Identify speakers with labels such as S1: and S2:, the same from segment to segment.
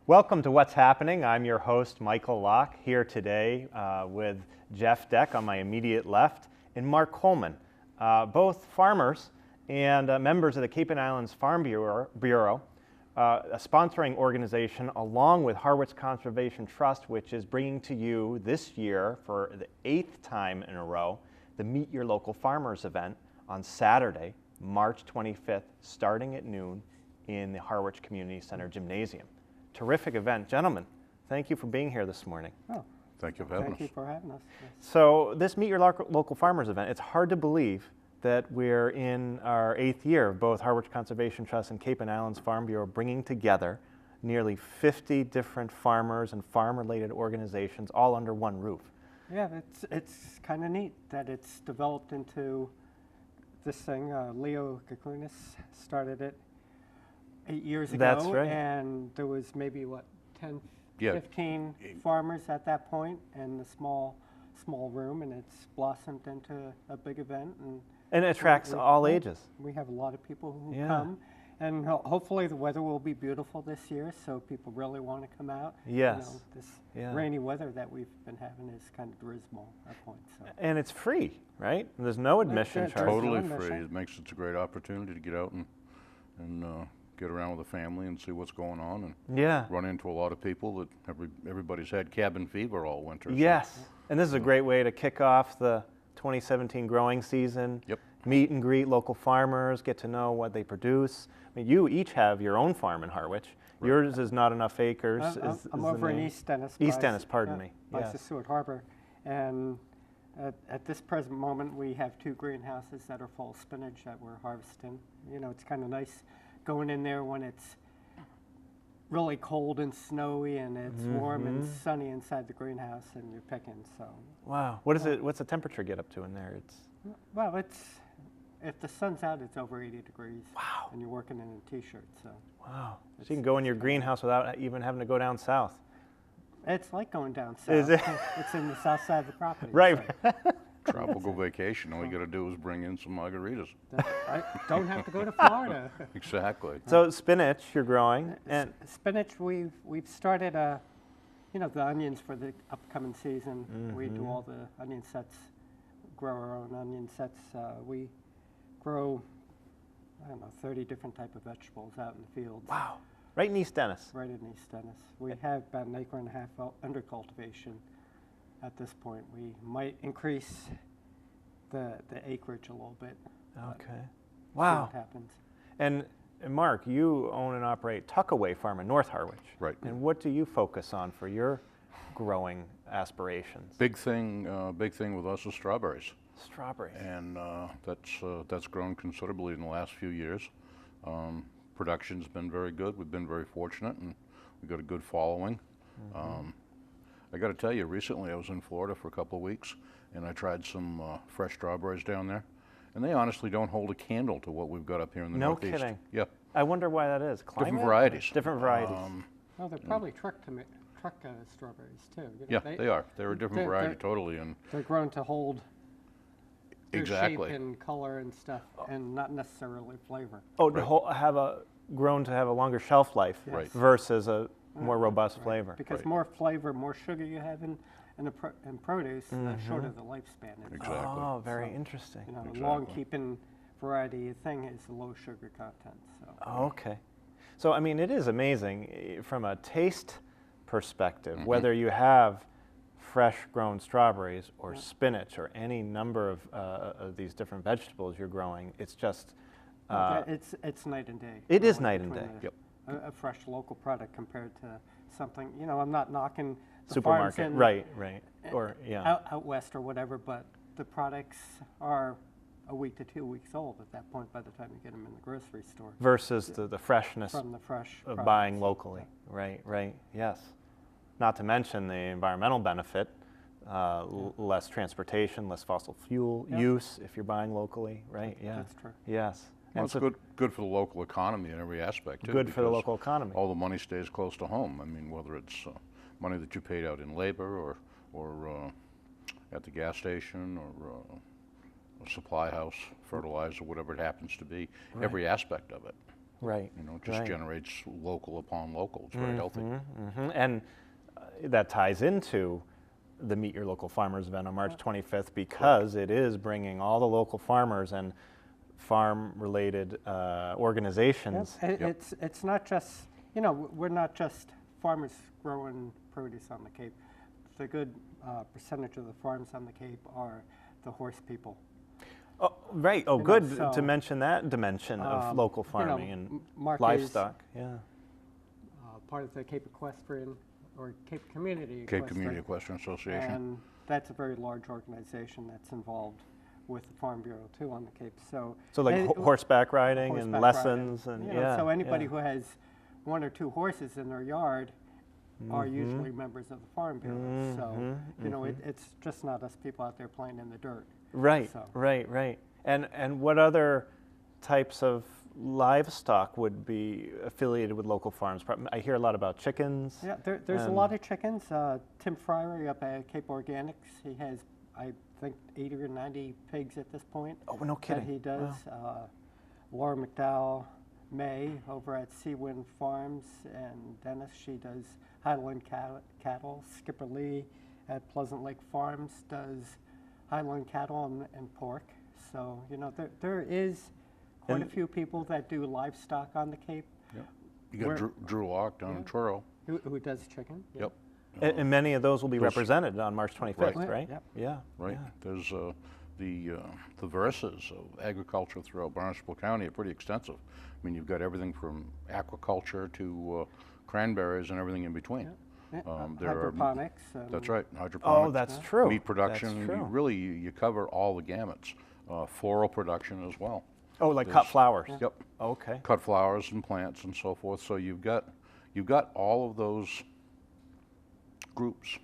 S1: Welcome to What's Happening. I'm your host, Michael Locke, here today with Jeff Deck on my immediate left and Mark Coleman, both farmers and members of the Cape and Islands Farm Bureau, a sponsoring organization along with Harwich Conservation Trust, which is bringing to you this year for the 8th time in a row the Meet Your Local Farmers event on Saturday, March 25th, starting at noon in the Harwich Community Center gymnasium. Terrific event. Gentlemen, thank you for being here this morning.
S2: Oh,
S3: thank you for having us.
S2: Thank you for having us. Yes.
S1: So this Meet Your Local Farmers event, it's hard to believe that we're in our 8th year of both Harwich Conservation Trust and Cape and Islands Farm Bureau bringing together nearly 50 different farmers and farm-related organizations all under one roof.
S2: Yeah, it's kind of neat that it's developed into this thing. Leo Kakunis started it 8 years ago.
S1: That's right.
S2: And there was maybe, 10,
S3: Yeah.
S2: 15 farmers at that point in the small room, and it's blossomed into a big event.
S1: And it attracts all ages.
S2: We have a lot of people who
S1: Yeah.
S2: come, and hopefully the weather will be beautiful this year, so people really want to come out.
S1: Yes.
S2: This
S1: Yeah.
S2: rainy weather that we've been having is kind of dismal at points. So.
S1: And it's free, right? There's no admission
S2: There's
S1: charge.
S2: no
S3: Totally
S2: admission.
S3: free. It makes it a great opportunity to get out and get around with the family and see what's going on and
S1: Yeah.
S3: run into a lot of people that everybody's had cabin fever all winter. so-
S1: Yes. And this is a great way to kick off the 2017 growing season.
S3: Yep.
S1: Meet and greet local farmers, get to know what they produce. I mean, you each have your own farm in Harwich.
S3: Right.
S1: Yours is Not Enough Acres.
S2: I'm
S1: the
S2: over in
S1: name.
S2: East Dennis.
S1: East Dennis, pardon me.
S2: By
S1: Yes.
S2: Sassuat Harbor. And at this present moment, we have 2 greenhouses that are full of spinach that we're harvesting. You know, it's kind of nice going in there when it's really cold and snowy and it's warm and sunny inside the greenhouse and you're picking. So,
S1: Wow. What's the temperature get up to in there?
S2: well, if the sun's out, it's over 80 degrees.
S1: Wow.
S2: And you're working in a t-shirt, so.
S1: Wow. So you can go in your greenhouse without even having to go down south.
S2: It's like going down south.
S1: Is it?
S2: It's in the south side of the property.
S1: Right.
S2: so.
S3: Tropical vacation. All you got to do is bring in some margaritas.
S2: I don't have to go to Florida.
S3: Exactly.
S1: So spinach you're growing, and
S2: Spinach, we've started the onions for the upcoming season. We do all the onion sets, grow our own onion sets. We grow, 30 different type of vegetables out in the fields.
S1: wow, right in East Dennis.
S2: Right in East Dennis. We have about 1.5 acres under cultivation at this point. We might increase the acreage a little bit.
S1: Okay.
S2: See
S1: Wow.
S2: what happens.
S1: And Mark, you own and operate Tuckaway Farm in North Harwich.
S3: Right.
S1: And what do you focus on for your growing aspirations?
S3: Big thing with us is strawberries,
S1: Strawberries.
S3: and that's grown considerably in the last few years. Production's been very good. We've been very fortunate, and we've got a good following. I got to tell you, recently I was in Florida for a couple of weeks, and I tried some fresh strawberries down there, and they honestly don't hold a candle to what we've got up here in the
S1: No
S3: Northeast.
S1: kidding.
S3: Yeah,
S1: I wonder why that is. Climate?
S3: different varieties.
S1: Different varieties.
S2: Well, they're probably truck strawberries too. You know,
S3: Yeah, they are. They're a different
S2: they're-
S3: variety totally, and
S2: They're grown to hold their
S3: exactly.
S2: shape and color and stuff, and not necessarily flavor.
S1: Oh, to grown to have a longer shelf life
S3: Right.
S1: versus a more robust flavor.
S2: Because
S3: Right.
S2: more flavor, more sugar you have in produce, the shorter the lifespan is.
S3: Exactly.
S1: Oh, very
S2: So,
S1: interesting.
S2: You know,
S3: Exactly.
S2: long keeping variety thing is the low sugar content. So.
S1: Oh, okay. So, I mean, it is amazing from a taste perspective, whether you have fresh grown strawberries or spinach or any number of these different vegetables you're growing, it's just,
S2: It's night and day.
S1: It is
S2: really,
S1: night and
S2: between
S1: day.
S3: Yep.
S2: A fresh local product compared to something, I'm not knocking the
S1: supermarket.
S2: farms in
S1: Right. Or, yeah.
S2: out west or whatever, but the products are a week to 2 weeks old at that point by the time you get them in the grocery store.
S1: Versus the freshness
S2: From the fresh
S1: of
S2: products.
S1: buying locally. Right, yes. Not to mention the environmental benefit, less transportation, less fossil fuel use if you're buying locally, right? Yeah.
S2: That's true.
S1: Yes.
S3: Well,
S1: And
S3: it's good for the local economy in every aspect, too.
S1: good for the
S3: because
S1: local economy.
S3: All the money stays close to home. I mean, whether it's money that you paid out in labor or at the gas station or a supply house, fertilizer, whatever it happens to be, every aspect of it.
S1: Right.
S3: You know, it just
S1: right.
S3: generates local upon local. It's very healthy.
S1: And that ties into the Meet Your Local Farmers event on March 25th because it is bringing all the local farmers and farm-related organizations.
S2: It's not just, you know, we're not just farmers growing produce on the Cape. The good percentage of the farms on the Cape are the horse people.
S1: Oh, right. Oh,
S2: You know,
S1: good
S2: so,
S1: to mention that dimension of local
S2: you know,
S1: farming and
S2: Mark is,
S1: livestock. Yeah.
S2: part of the Cape Equestrian or Cape Community
S3: Cape Community Equestrian Association.
S2: And that's a very large organization that's involved with the Farm Bureau too on the Cape. So
S1: like horseback riding and
S2: horseback
S1: lessons
S2: riding,
S1: and
S2: you know, so anybody
S1: yeah.
S2: who has 1 or 2 horses in their yard are usually members of the Farm Bureau. So you know, it's just not us people out there playing in the dirt.
S1: Right,
S2: So.
S1: right. And what other types of livestock would be affiliated with local farms? I hear a lot about chickens.
S2: Yeah, there's a lot of chickens. Tim Fryery up at Cape Organics, he has, I think, 80 or 90 pigs at this point.
S1: Oh, no kidding.
S2: That he does.
S1: Wow.
S2: Laura McDowell May over at Seawind Farms, and Dennis, she does Highland cattle. Skipper Lee at Pleasant Lake Farms does Highland cattle and pork. So, you know, there is quite a few people that do livestock on the Cape.
S3: Yep. You got Drew Locke down in Truro.
S2: Who does chicken.
S3: Yep.
S1: And many of those will be represented on March 25th,
S2: Right.
S1: right?
S2: Yep.
S1: Yeah.
S3: Right.
S1: yeah.
S3: There's the verses of agriculture throughout Barnstable County are pretty extensive. I mean, you've got everything from aquaculture to cranberries and everything in between.
S2: Yeah.
S3: There are
S2: Hydroponics.
S3: that's right. Hydroponics.
S1: Oh, that's true.
S3: Meat production.
S1: That's true.
S3: You cover all the gamuts. Floral production as well.
S1: Oh, like cut flowers.
S3: Yep.
S1: Okay.
S3: Cut flowers and plants and so forth. So you've got all of those groups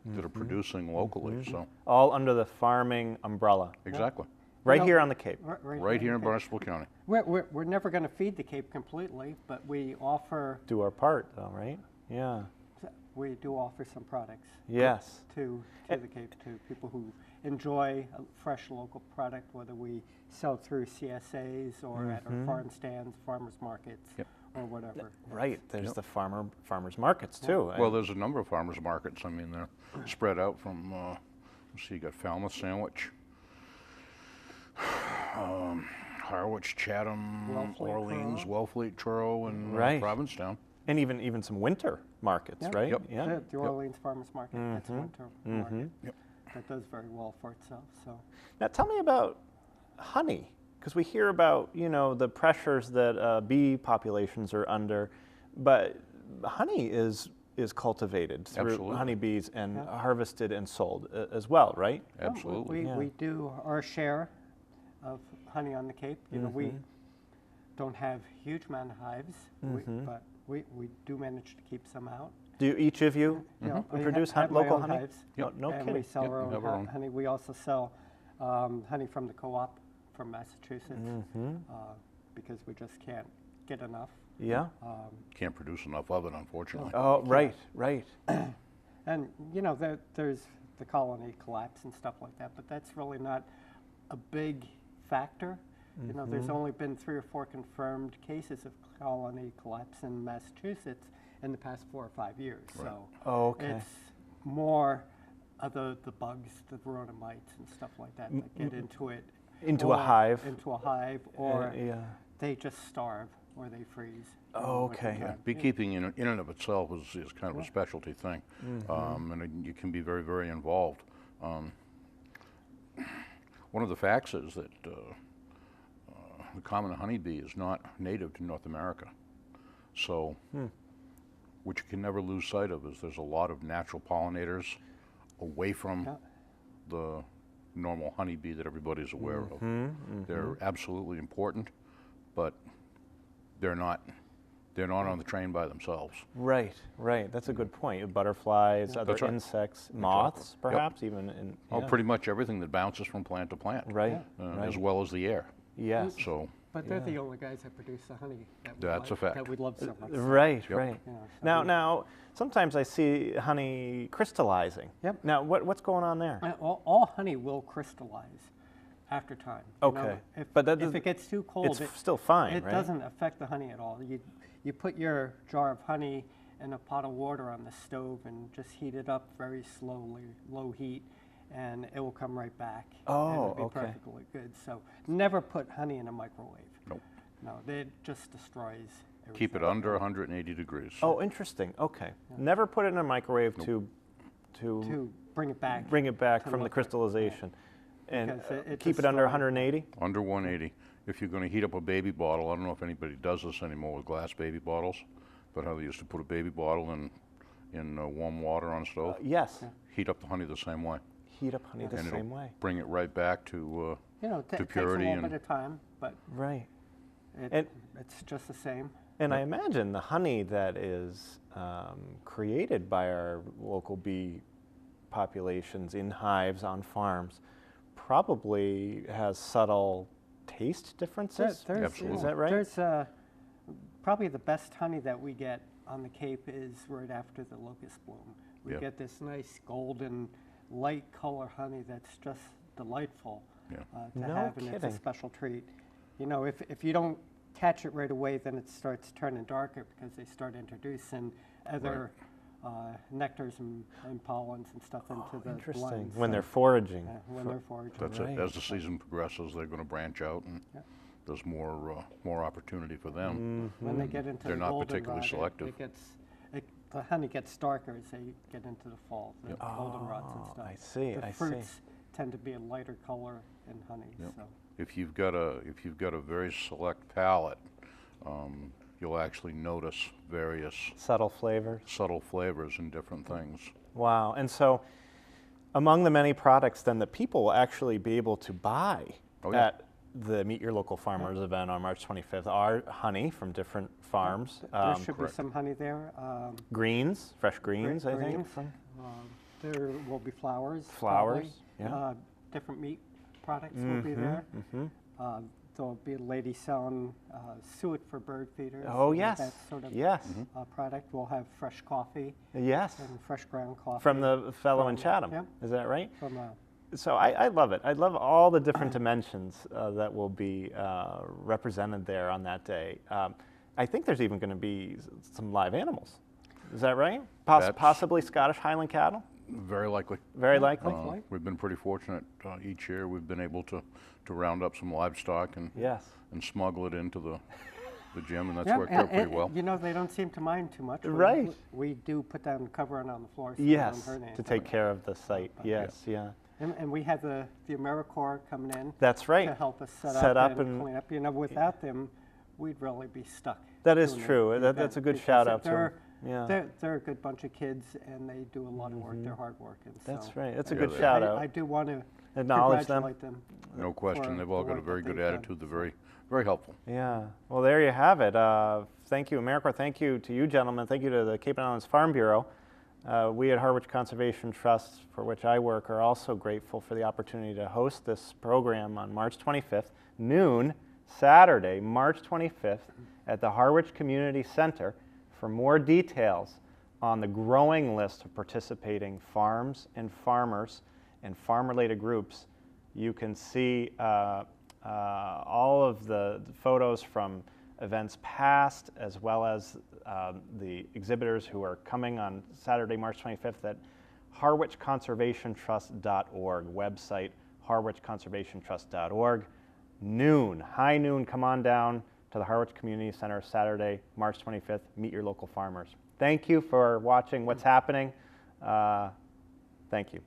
S3: that are producing locally. So
S1: All under the farming umbrella,
S3: exactly.
S1: right
S2: Well,
S1: here on the Cape.
S3: Right here in Barnstable County.
S2: We're never going to feed the Cape completely, but we
S1: Do our part, though, right? Yeah.
S2: do offer some products
S1: Yes.
S2: to the Cape, to people who enjoy a fresh local product, whether we sell through CSAs or at our farm stands, farmers markets,
S3: Yep.
S2: or whatever.
S1: Right. There's the farmers markets too.
S3: Well, there's a number of farmers markets. I mean, they're spread out from, let's see, you got Falmouth, Sandwich, Harwich, Chatham,
S2: Wellfleet,
S3: Orleans, Wellfleet, Truro, and
S1: Right.
S3: Provincetown.
S1: And even some winter markets,
S2: Yep.
S1: right?
S3: Yep.
S1: Yeah.
S2: The Orleans Farmers Market, that's a winter market.
S3: Yep.
S2: That does very well for itself. So
S1: Now tell me about honey, because we hear about the pressures that bee populations are under, but honey is cultivated through
S3: Absolutely.
S1: honeybees and harvested and sold as well, right?
S3: Absolutely.
S2: we do our share of honey on the Cape. You know, we don't have huge amount of hives, but we do manage to keep some out.
S1: Do each of you
S2: You know, I
S1: produce
S2: have my
S1: local
S2: own
S1: honey?
S2: hives,
S1: No
S2: and
S1: kidding.
S2: we sell
S3: Yep,
S2: our
S3: we have our own.
S2: honey. We also sell honey from the co-op from Massachusetts because we just can't get enough.
S1: Yeah.
S3: Can't produce enough of it, unfortunately.
S1: Oh, right.
S2: And you know, there's the colony collapse and stuff like that, but that's really not a big factor. You know, there's only been 3 or 4 confirmed cases of colony collapse in Massachusetts in the past 4 or 5 years. So
S1: Oh, okay.
S2: it's more of the bugs, the verona mites and stuff like that get into it.
S1: Into a hive.
S2: Into a hive, or
S1: yeah.
S2: they just starve or they freeze.
S1: Oh, okay.
S3: Yeah, beekeeping in and of itself is kind of a specialty thing, and you can be very, very involved. One of the facts is that the common honeybee is not native to North America. So what you can never lose sight of is there's a lot of natural pollinators away from the normal honeybee that everybody's aware of. They're absolutely important, but they're not on the train by themselves.
S1: Right. That's a good point. Butterflies, other
S3: That's right.
S1: insects, moths,
S3: Yep.
S1: perhaps even. In,
S3: Oh, pretty much everything that bounces from plant to plant,
S1: Right.
S3: as well as the air.
S1: Yes.
S3: So
S2: But they're the only guys that produce the honey that we
S3: That's a fact.
S2: that we love so much.
S1: Right.
S3: Yep.
S1: Right.
S2: Yeah, so
S1: Now, sometimes I see honey crystallizing.
S2: Yep.
S1: Now, what's going on there?
S2: And all honey will crystallize. after time. You know,
S1: Okay.
S2: if,
S1: But that
S2: if
S1: doesn't-
S2: it gets too cold,
S1: It's still fine,
S2: it
S1: right?
S2: doesn't affect the honey at all. You put your jar of honey in a pot of water on the stove and just heat it up very slowly, low heat, and it will come right back.
S1: Oh,
S2: and it'll be
S1: okay.
S2: perfectly good. So never put honey in a microwave.
S3: Nope.
S2: No, it just destroys everything.
S3: Keep it under 180 degrees.
S1: Oh, interesting. Okay. Never put it in a microwave
S2: To bring it back.
S1: bring it back
S2: to
S1: from the
S2: look like-
S1: crystallization. And
S2: Because it
S1: keep it under
S2: destroys-
S1: 180?
S3: Under 180. If you're going to heat up a baby bottle, I don't know if anybody does this anymore with glass baby bottles, but how they used to put a baby bottle in warm water on a stove.
S1: Yes.
S3: Heat up the honey the same way.
S1: Heat up honey the
S3: and it'll
S1: same way.
S3: bring it right back to
S2: You know, it
S3: to
S2: takes a
S3: purity
S2: little
S3: and
S2: bit of time, but
S1: Right.
S2: it, it's just the same.
S1: And I imagine the honey that is created by our local bee populations in hives on farms probably has subtle taste differences.
S3: Absolutely.
S1: Is that right?
S2: There's probably the best honey that we get on the Cape is right after the locust bloom. We
S3: Yeah.
S2: get this nice golden, light color honey that's just delightful
S3: Yeah.
S2: to
S1: No
S2: have, and it's
S1: kidding.
S2: a special treat. You know, if you don't catch it right away, then it starts turning darker because they start introducing other nectars and pollens and stuff into the
S1: Interesting.
S2: blends.
S1: When
S2: So,
S1: they're foraging.
S2: when they're foraging.
S3: that's
S1: Right.
S3: it. As the season progresses, they're going to branch out, and
S2: Yeah.
S3: there's more opportunity for them.
S2: When they get into
S3: They're
S2: the
S3: not
S2: goldenrod,
S3: particularly selective.
S2: The honey gets darker as they get into the fall, the goldenrods and stuff.
S1: I see,
S2: The
S1: I see.
S2: fruits tend to be a lighter color in honey,
S3: Yep.
S2: so.
S3: If you've got a very select palate, you'll actually notice various
S1: Subtle flavors.
S3: subtle flavors in different things.
S1: Wow. And so among the many products then that people will actually be able to buy
S3: Oh, yeah.
S1: at the Meet Your Local Farmers event on March 25th are honey from different farms.
S2: There should be
S3: correct.
S2: some honey there.
S1: Greens, fresh greens, I think.
S2: greens. There will be flowers.
S1: Flowers,
S2: probably.
S1: yeah.
S2: Different meat products will be there. There'll be a lady selling suet for bird feeders.
S1: Oh,
S2: and
S1: yes.
S2: That sort of
S1: Yes.
S2: product. We'll have fresh coffee
S1: Yes.
S2: and fresh ground coffee.
S1: From the fellow in
S2: From-
S1: Chatham.
S2: yeah.
S1: Is that right?
S2: From
S1: So I love it. I love all the different dimensions that will be represented there on that day. I think there's even going to be some live animals. Is that right?
S3: That's-
S1: Possibly Scottish Highland cattle?
S3: Very likely.
S1: Very likely.
S2: hopefully.
S3: We've been pretty fortunate each year. We've been able to round up some livestock and
S1: Yes.
S3: smuggle it into the gym, and that's
S2: Yeah,
S3: worked out pretty well.
S2: You know, they don't seem to mind too much.
S1: Right.
S2: We do put down covering on the floor. so
S1: Yes,
S2: they don't hurt
S1: to
S2: anything.
S1: take care of the site. Yes, yeah.
S2: And we had the AmeriCorps coming in
S1: That's right.
S2: to help us set,
S1: Set
S2: up,
S1: up
S2: and
S1: and-
S2: clean up. You know, without them, we'd really be stuck.
S1: That is
S2: doing
S1: true.
S2: the
S1: That's a
S2: event
S1: good
S2: because
S1: shout out to
S2: they're-
S1: 'em. Yeah.
S2: They're a good bunch of kids, and they do a lot of work. They're hard working.
S1: That's
S2: so
S1: right. That's a
S3: Yeah,
S1: good
S3: they-
S1: shout
S2: I
S1: out.
S2: do want to
S1: Acknowledge them.
S2: congratulate them.
S3: No question.
S2: for
S3: They've all
S2: the
S3: got a
S2: work
S3: very
S2: that
S3: good
S2: they've done.
S3: attitude. They're very, very helpful.
S1: Yeah. Well, there you have it. Thank you, AmeriCorps. Thank you to you, gentlemen. Thank you to the Cape and Islands Farm Bureau. We at Harwich Conservation Trust, for which I work, are also grateful for the opportunity to host this program on March 25th, noon, Saturday, March 25th, at the Harwich Community Center. For more details on the growing list of participating farms and farmers and farm-related groups, you can see all of the photos from events past, as well as the exhibitors who are coming on Saturday, March 25th at harwichconservationtrust.org, website harwichconservationtrust.org. Noon, high noon, come on down to the Harwich Community Center Saturday, March 25th. Meet your local farmers. Thank you for watching What's Happening. Thank you.